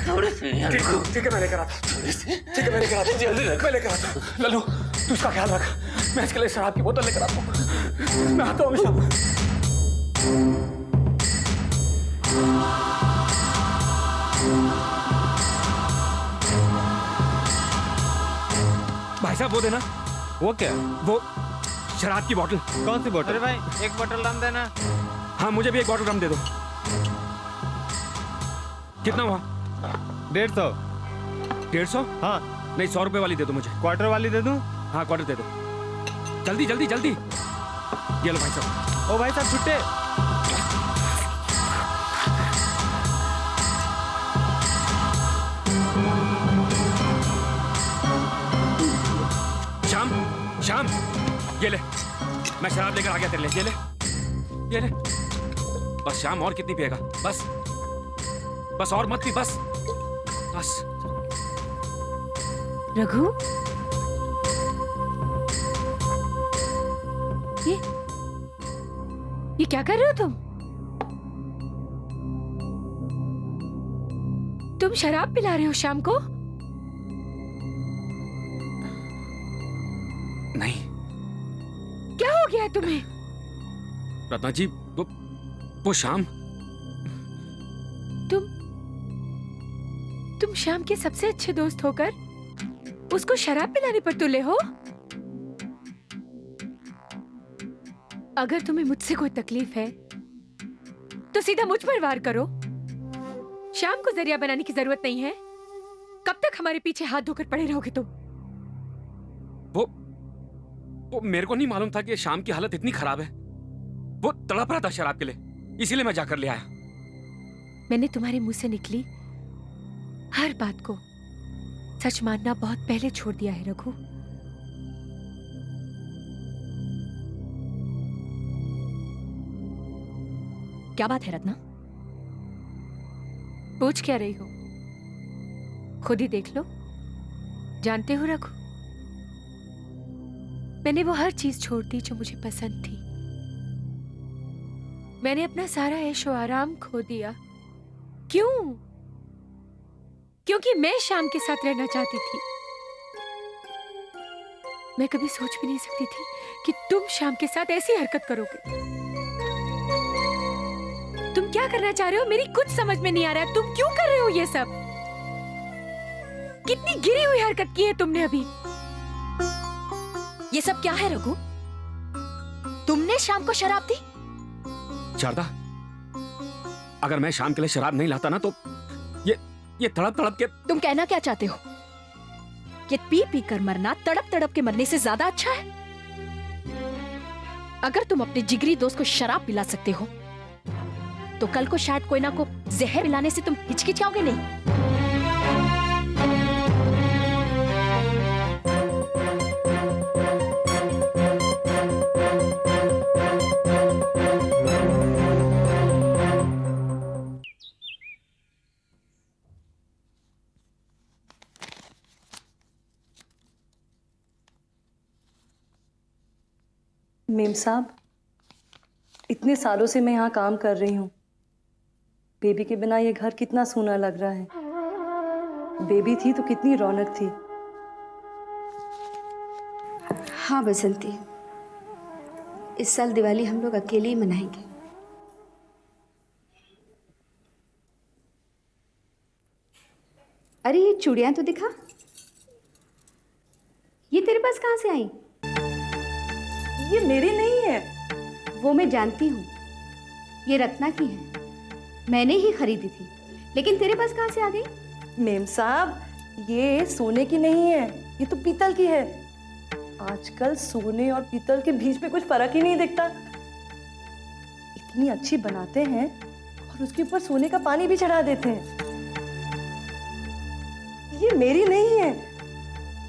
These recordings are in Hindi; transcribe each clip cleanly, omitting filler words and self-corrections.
थोड़ी सी यार। ठीक है मैं लेकर आता हूँ। ठीक है मैं लेकर आता हूँ। जल्दी रख। मैं लेकर आता हूँ। लल्लू तू इसका ख्याल रख, मैं इसके लिए शराब की बोतल लेकर आता हूँ। मैं आता हूँ हमेशा। भाई साहब वो देना। वो क्या? वो शराब की बोतल। कौन सी बोतल? अरे भाई एक बोतल रम देना। हाँ मुझे भी एक बोतल रम दे दो। कितना हुआ? 150। 150? हाँ। नहीं 100 रुपए वाली दे दो मुझे। क्वार्टर वाली दे दूं? हाँ क्वार्टर दे दो। जल्दी जल्दी जल्दी। ये लो भाई साहब। ओ भाई साहब छुट्टे। श्याम श्याम ये ले, मैं शराब लेकर आ गया तेरे लिए। ये ले बस। श्याम और कितनी पिएगा? बस बस और मत पी, बस बस। रघु ये क्या कर रहे हो तुम शराब पिला रहे हो शाम को? नहीं। क्या हो गया है तुम्हें? रत्ना जी वो शाम। तुम शाम के सबसे अच्छे दोस्त होकर उसको शराब पिलाने पर तुले हो? अगर तुम्हें मुझसे कोई तकलीफ है तो सीधा मुझ पर वार करो। शाम को जरिया बनाने की जरूरत नहीं है। कब तक हमारे पीछे हाथ धोकर पड़े रहोगे तुम? वो मेरे को नहीं मालूम था कि शाम की हालत इतनी खराब है। वो तड़प रहा था शराब के लिए, इसीलिए मैं जाकर ले आया। मैंने तुम्हारे मुंह से निकली हर बात को सच मानना बहुत पहले छोड़ दिया है रघु। क्या बात है रत्ना? पूछ क्या रही हो? खुद ही देख लो। जानते हो रघु, मैंने वो हर चीज छोड़ दी जो मुझे पसंद थी। मैंने अपना सारा ऐशो आराम खो दिया। क्यों? क्योंकि मैं शाम के साथ रहना चाहती थी। मैं कभी सोच भी नहीं सकती थी कि तुम शाम के साथ ऐसी हरकत करोगे। तुम क्या करना चाह रहे हो मेरी कुछ समझ में नहीं आ रहा है। तुम क्यों कर रहे हो ये सब? कितनी गिरी हुई हरकत की है तुमने अभी। ये सब क्या है रघु? तुमने शाम को शराब दी? शारदा, अगर मैं शाम के लिए शराब नहीं लाता ना तो ये तड़प तड़प के। तुम कहना क्या चाहते हो? ये पी पी कर मरना तड़प तड़प के मरने से ज्यादा अच्छा है? अगर तुम अपने जिगरी दोस्त को शराब पिला सकते हो तो कल को शायद कोई ना को जहर पिलाने से तुम हिचकिचाओगे नहीं। मेम साहब, इतने सालों से मैं यहाँ काम कर रही हूँ। बेबी के बिना ये घर कितना सूना लग रहा है। बेबी थी तो कितनी रौनक थी। हाँ बसंती, इस साल दिवाली हम लोग अकेले ही मनाएंगे। अरे ये चूड़ियां तो दिखा। ये तेरे पास कहाँ से आई? ये मेरी नहीं है। वो मैं जानती हूँ, ये रत्ना की है। मैंने ही खरीदी थी, लेकिन तेरे पास कहाँ से आ गई? मेम साहब, ये सोने की नहीं है, ये तो पीतल की है। आजकल सोने और पीतल के बीच में कुछ फर्क ही नहीं दिखता। इतनी अच्छी बनाते हैं और उसके ऊपर सोने का पानी भी चढ़ा देते हैं। ये मेरी नहीं है,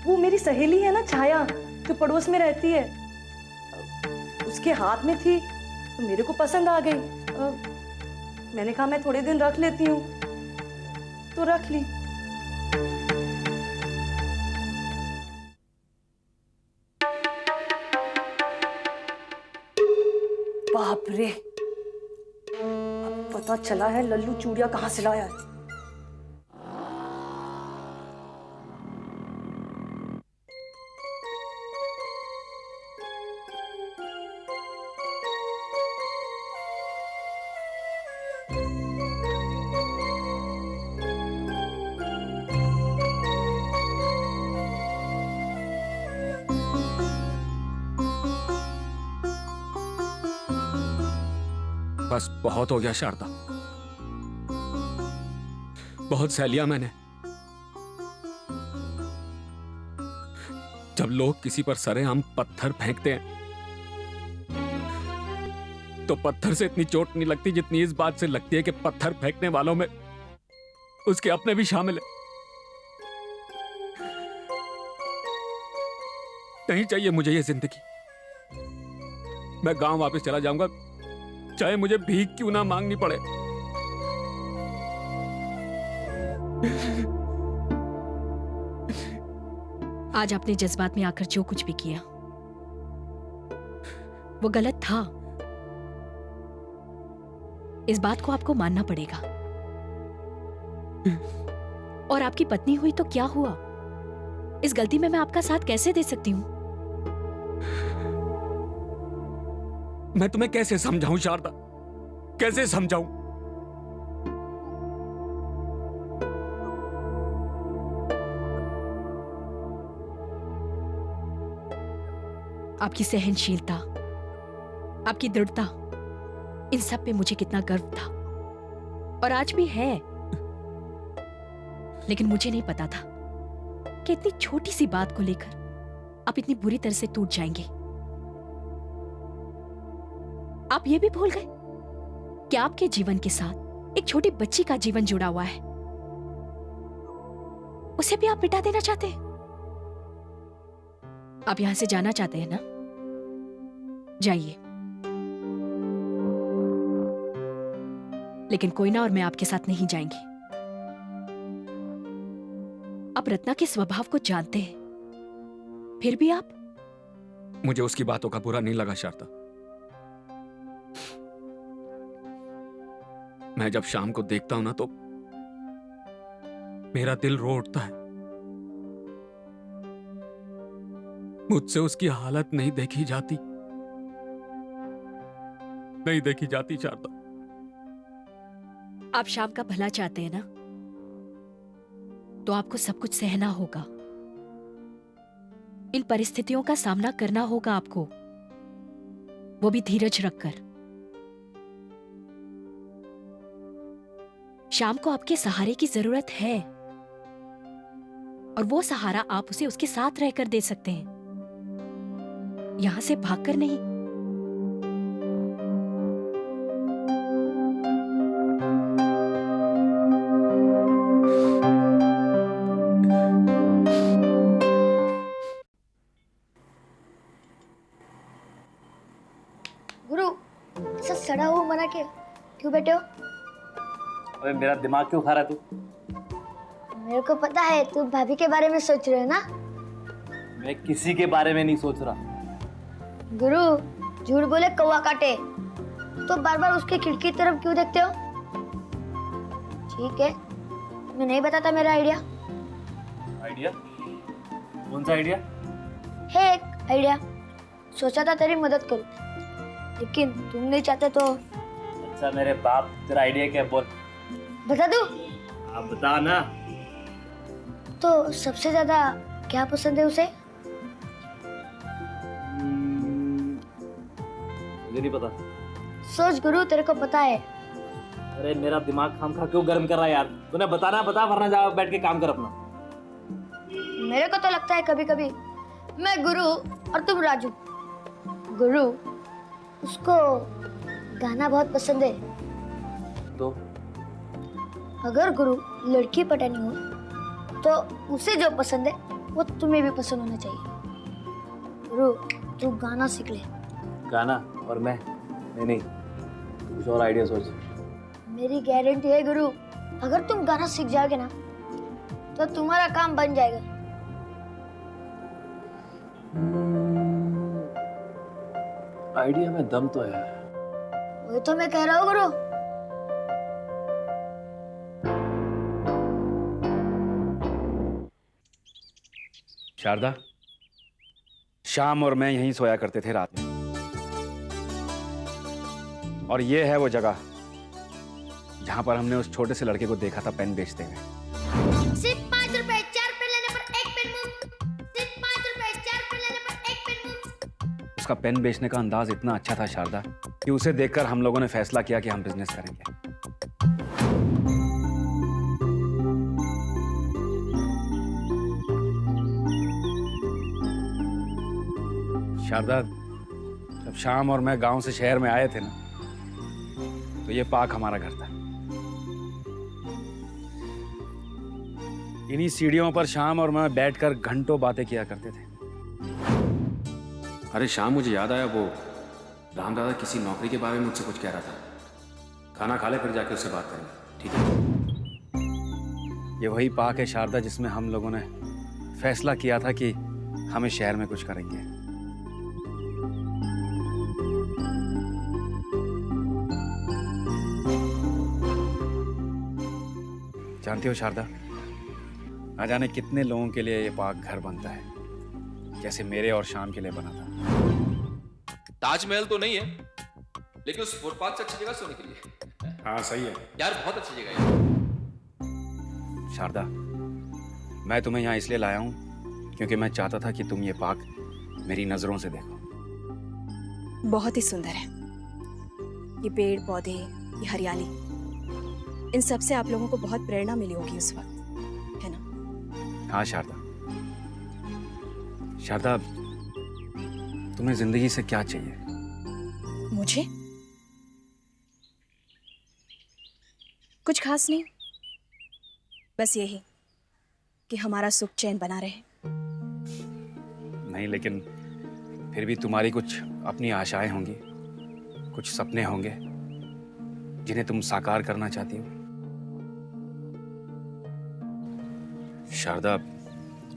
वो मेरी सहेली है ना छाया, जो पड़ोस में रहती है। उसके हाथ में थी तो मेरे को पसंद आ गई। मैंने कहा मैं थोड़े दिन रख लेती हूँ, तो रख ली। बाप रे, अब पता चला है लल्लू चूड़ियां कहाँ से लाया है। बस बहुत हो गया शारदा, बहुत सह लिया मैंने। जब लोग किसी पर सरेआम पत्थर फेंकते हैं तो पत्थर से इतनी चोट नहीं लगती जितनी इस बात से लगती है कि पत्थर फेंकने वालों में उसके अपने भी शामिल है। नहीं चाहिए मुझे ये जिंदगी। मैं गांव वापस चला जाऊंगा, चाहे मुझे भीख क्यों ना मांगनी पड़े। आज आपने जज्बात में आकर जो कुछ भी किया वो गलत था। इस बात को आपको मानना पड़ेगा। और आपकी पत्नी हुई तो क्या हुआ? इस गलती में मैं आपका साथ कैसे दे सकती हूं? मैं तुम्हें कैसे समझाऊं शारदा, कैसे समझाऊं? आपकी सहनशीलता, आपकी दृढ़ता, इन सब पे मुझे कितना गर्व था और आज भी है। लेकिन मुझे नहीं पता था कि इतनी छोटी सी बात को लेकर आप इतनी बुरी तरह से टूट जाएंगे। आप ये भी भूल गए कि आपके जीवन के साथ एक छोटी बच्ची का जीवन जुड़ा हुआ है। उसे भी आप मिटा देना चाहते हैं? आप यहां से जाना चाहते हैं ना? जाइए, लेकिन कोई ना और मैं आपके साथ नहीं जाएंगी। आप रत्ना के स्वभाव को जानते हैं, फिर भी आप। मुझे उसकी बातों का बुरा नहीं लगा शारदा। मैं जब शाम को देखता हूं ना तो मेरा दिल रो उठता है। मुझसे उसकी हालत नहीं देखी जाती, नहीं देखी जाती शारदा। आप शाम का भला चाहते हैं ना, तो आपको सब कुछ सहना होगा। इन परिस्थितियों का सामना करना होगा आपको, वो भी धीरज रखकर। शाम को आपके सहारे की जरूरत है और वो सहारा आप उसे उसके साथ रहकर दे सकते हैं, यहां से भागकर नहीं। गुरु, ऐसा सड़ा हुआ मना के क्यों बैठे हो? अबे मेरा दिमाग क्यों खा रहा है तू? मेरे को पता है तू भाभी के बारे में सोच रहे हो ना। मैं किसी के बारे में नहीं सोच रहा। गुरु, झूठ बोले कौवा काटे, तो बार बार उसके खिड़की की तरफ क्यों देखते हो? ठीक है, मैं नहीं बताता मेरा आइडिया। आइडिया? कौन सा आइडिया? है एक आइडिया, सोचा था तेरी मदद करूं, लेकिन तुम नहीं चाहते तो। अच्छा मेरे बाप, तेरा आइडिया क्या है बोल? बता दूं? आप बता ना। तो सबसे ज्यादा क्या पसंद है उसे? मुझे नहीं पता। सोच गुरु, तेरे को पता है। अरे मेरा दिमाग खामखा क्यों गर्म कर रहा है यार? तूने बताना बता, वरना जा बैठ के काम कर अपना। मेरे को तो लगता है कभी कभी मैं गुरु और तुम राजू। गुरु, उसको गाना बहुत पसंद है। तो अगर गुरु लड़की पटानी हो तो उसे जो पसंद है वो तुम्हें भी पसंद होना चाहिए। गुरु, तू गाना सीख ले। गाना? और मैं? नहीं, कुछ और आइडिया सोच। मेरी गारंटी है गुरु, अगर तुम गाना सीख जाओगे ना तो तुम्हारा काम बन जाएगा। आइडिया में दम तो है। वही तो मैं कह रहा हूँ गुरु। शारदा, शाम और मैं यहीं सोया करते थे रात में, और ये है वो जगह जहां पर हमने उस छोटे से लड़के को देखा था पेन बेचते हुए। सिर्फ 5 रुपए, 4 पेन लेने पर 1 पेन मुफ्त। सिर्फ 5 रुपए, 4 पेन लेने पर 1 पेन मुफ्त। उसका पेन बेचने का अंदाज इतना अच्छा था शारदा कि उसे देखकर हम लोगों ने फैसला किया कि हम बिजनेस करेंगे। शारदा, जब श्याम और मैं गांव से शहर में आए थे ना, तो ये पार्क हमारा घर था। इन्हीं सीढ़ियों पर श्याम और मैं बैठकर घंटों बातें किया करते थे। अरे श्याम, मुझे याद आया, वो राम दादा किसी नौकरी के बारे में मुझसे कुछ कह रहा था। खाना खा ले, फिर जाके उससे बात करेंगे, ठीक है? ये वही पार्क है शारदा जिसमें हम लोगों ने फैसला किया था कि हमें शहर में कुछ करेंगे। जानती हो शारदा, ना जाने कितने लोगों के लिए ये पार्क घर बनता है, जैसे मेरे और शाम के लिए बना था। ताजमहल तो नहीं है, लेकिन उस फुटपाथ से अच्छी जगह सोने के लिए। हाँ सही है यार, बहुत अच्छी जगह है। शारदा, मैं तुम्हें यहाँ इसलिए लाया हूँ क्योंकि मैं चाहता था कि तुम ये पार्क मेरी नजरों से देखो। बहुत ही सुंदर है। ये पेड़ पौधे, ये हरियाली, इन सब से आप लोगों को बहुत प्रेरणा मिली होगी उस वक्त, है ना? हाँ शारदा। शारदा, तुम्हें जिंदगी से क्या चाहिए? मुझे कुछ खास नहीं, बस यही कि हमारा सुख चैन बना रहे। नहीं, लेकिन फिर भी तुम्हारी कुछ अपनी आशाएं होंगी, कुछ सपने होंगे जिन्हें तुम साकार करना चाहती हो। शारदा,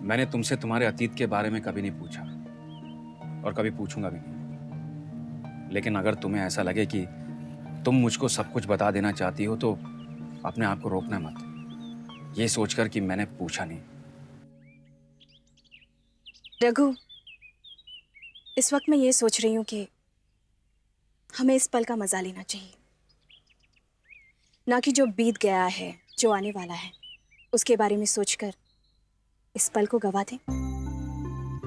मैंने तुमसे तुम्हारे अतीत के बारे में कभी नहीं पूछा और कभी पूछूंगा भी नहीं। लेकिन अगर तुम्हें ऐसा लगे कि तुम मुझको सब कुछ बता देना चाहती हो तो अपने आप को रोकना मत, ये सोचकर कि मैंने पूछा नहीं। रघु, इस वक्त मैं ये सोच रही हूं कि हमें इस पल का मजा लेना चाहिए, ना कि जो बीत गया है, जो आने वाला है, उसके बारे में सोचकर इस पल को गवा दें।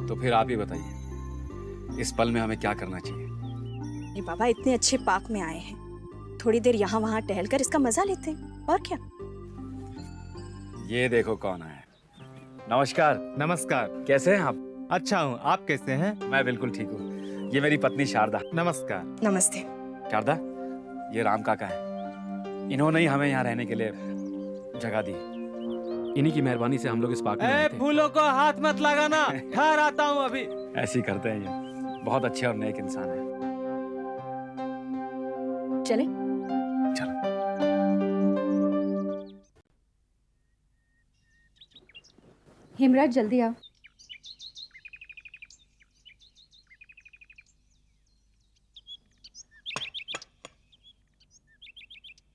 तो फिर आप ही बताइए, इस पल में हमें क्या करना चाहिए? अरे बाबा, इतने अच्छे पार्क में आए हैं, थोड़ी देर यहाँ वहाँ टहलकर इसका मजा लेते हैं, और क्या। ये देखो कौन आया है। नमस्कार। नमस्कार। कैसे हैं आप? अच्छा हूँ, आप कैसे हैं? मैं बिल्कुल ठीक हूँ। ये मेरी पत्नी शारदा। नमस्कार। नमस्ते। शारदा, ये राम काका है। इन्होंने ही हमें यहाँ रहने के लिए जगह दी। इन्हीं की मेहरबानी से हम लोग इस पार्क में आए थे। फूलों को हाथ मत लगाना, ठहर आता हूँ अभी। ऐसे ही करते हैं ये, बहुत अच्छे और नेक इंसान है। चले? चलो। हेमराज, जल्दी आओ।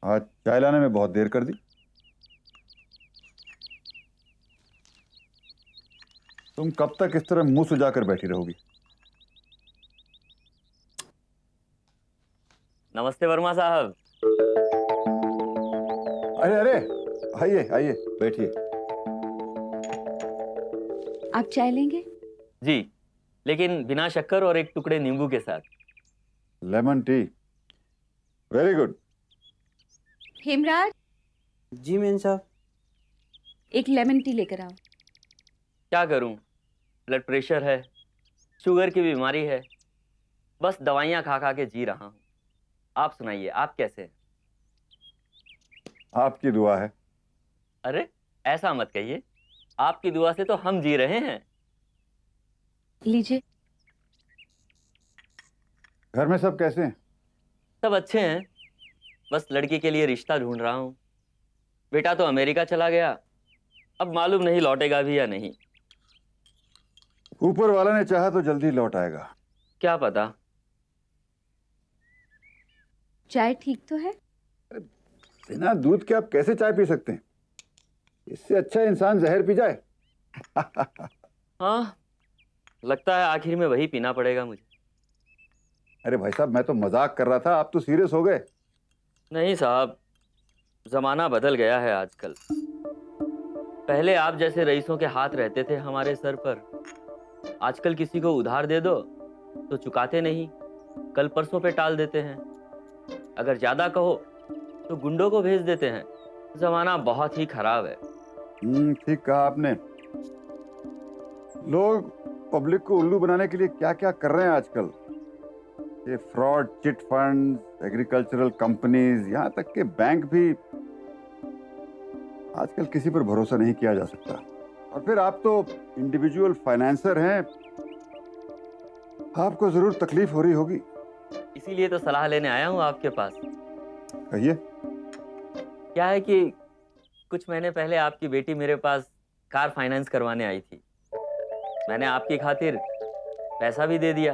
आज चाय लाने में बहुत देर कर दी। तुम कब तक इस तरह मुंह सुजाकर बैठी रहोगी? नमस्ते वर्मा साहब। अरे अरे, आइए आइए, बैठिए। आप चाय लेंगे? जी, लेकिन बिना शक्कर और एक टुकड़े नींबू के साथ। Lemon tea, very good. Hemraj, ji मेन साहब। एक लेमन टी लेकर आओ। क्या करूं, ब्लड प्रेशर है, शुगर की बीमारी है, बस दवाइयां खा खा के जी रहा हूं। आप सुनाइए, आप कैसे हैं? आपकी दुआ है। अरे ऐसा मत कहिए, आपकी दुआ से तो हम जी रहे हैं। लीजिए। घर में सब कैसे हैं? सब अच्छे हैं, बस लड़की के लिए रिश्ता ढूंढ रहा हूं। बेटा तो अमेरिका चला गया, अब मालूम नहीं लौटेगा भी या नहीं। ऊपर वाला ने चाहा तो जल्दी लौट आएगा। क्या पता। चाय ठीक तो है? बिना दूध के आप कैसे चाय पी सकते हैं? इससे अच्छा इंसान जहर पी जाए। हाँ, लगता है आखिर में वही पीना पड़ेगा मुझे। अरे भाई साहब, मैं तो मजाक कर रहा था, आप तो सीरियस हो गए। नहीं साहब, जमाना बदल गया है आजकल। पहले आप जैसे रईसों के हाथ रहते थे हमारे सर पर, आजकल किसी को उधार दे दो तो चुकाते नहीं, कल परसों पे टाल देते हैं। अगर ज्यादा कहो तो गुंडों को भेज देते हैं। जमाना बहुत ही खराब है। ठीक कहा आपने। लोग पब्लिक को उल्लू बनाने के लिए क्या क्या कर रहे हैं आजकल। ये fraud, chit fund, agricultural companies, यहाँ तक के बैंक भी। आजकल किसी पर भरोसा नहीं किया जा सकता। और फिर आप तो इंडिविजुअल फाइनेंसर हैं, आपको जरूर तकलीफ हो रही होगी। इसीलिए तो सलाह लेने आया हूँ आपके पास। कहिए। क्या है कि कुछ महीने पहले आपकी बेटी मेरे पास कार फाइनेंस करवाने आई थी। मैंने आपकी खातिर पैसा भी दे दिया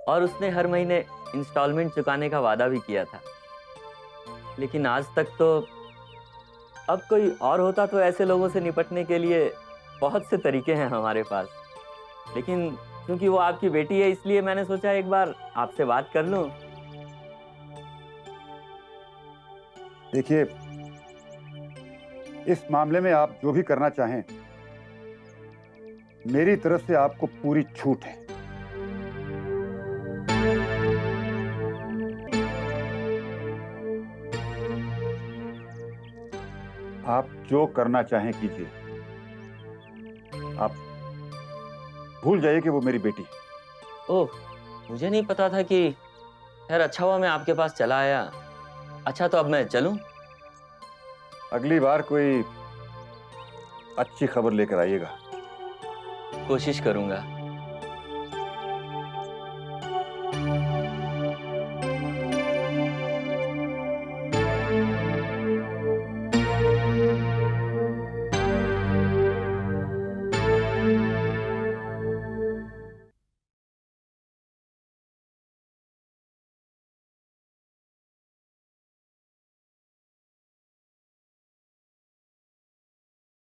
और उसने हर महीने इंस्टॉलमेंट चुकाने का वादा भी किया था। लेकिन आज तक तो, अब कोई और होता तो ऐसे लोगों से निपटने के लिए बहुत से तरीके हैं हमारे पास। लेकिन क्योंकि वो आपकी बेटी है, इसलिए मैंने सोचा एक बार आपसे बात कर लूं। देखिए, इस मामले में आप जो भी करना चाहें, मेरी तरफ से आपको पूरी छूट है। आप जो करना चाहें कीजिए। आप भूल जाइए कि वो मेरी बेटी है। ओह, मुझे नहीं पता था कि। यार अच्छा हुआ मैं आपके पास चला आया। अच्छा तो अब मैं चलूं? अगली बार कोई अच्छी खबर लेकर आइएगा। कोशिश करूंगा।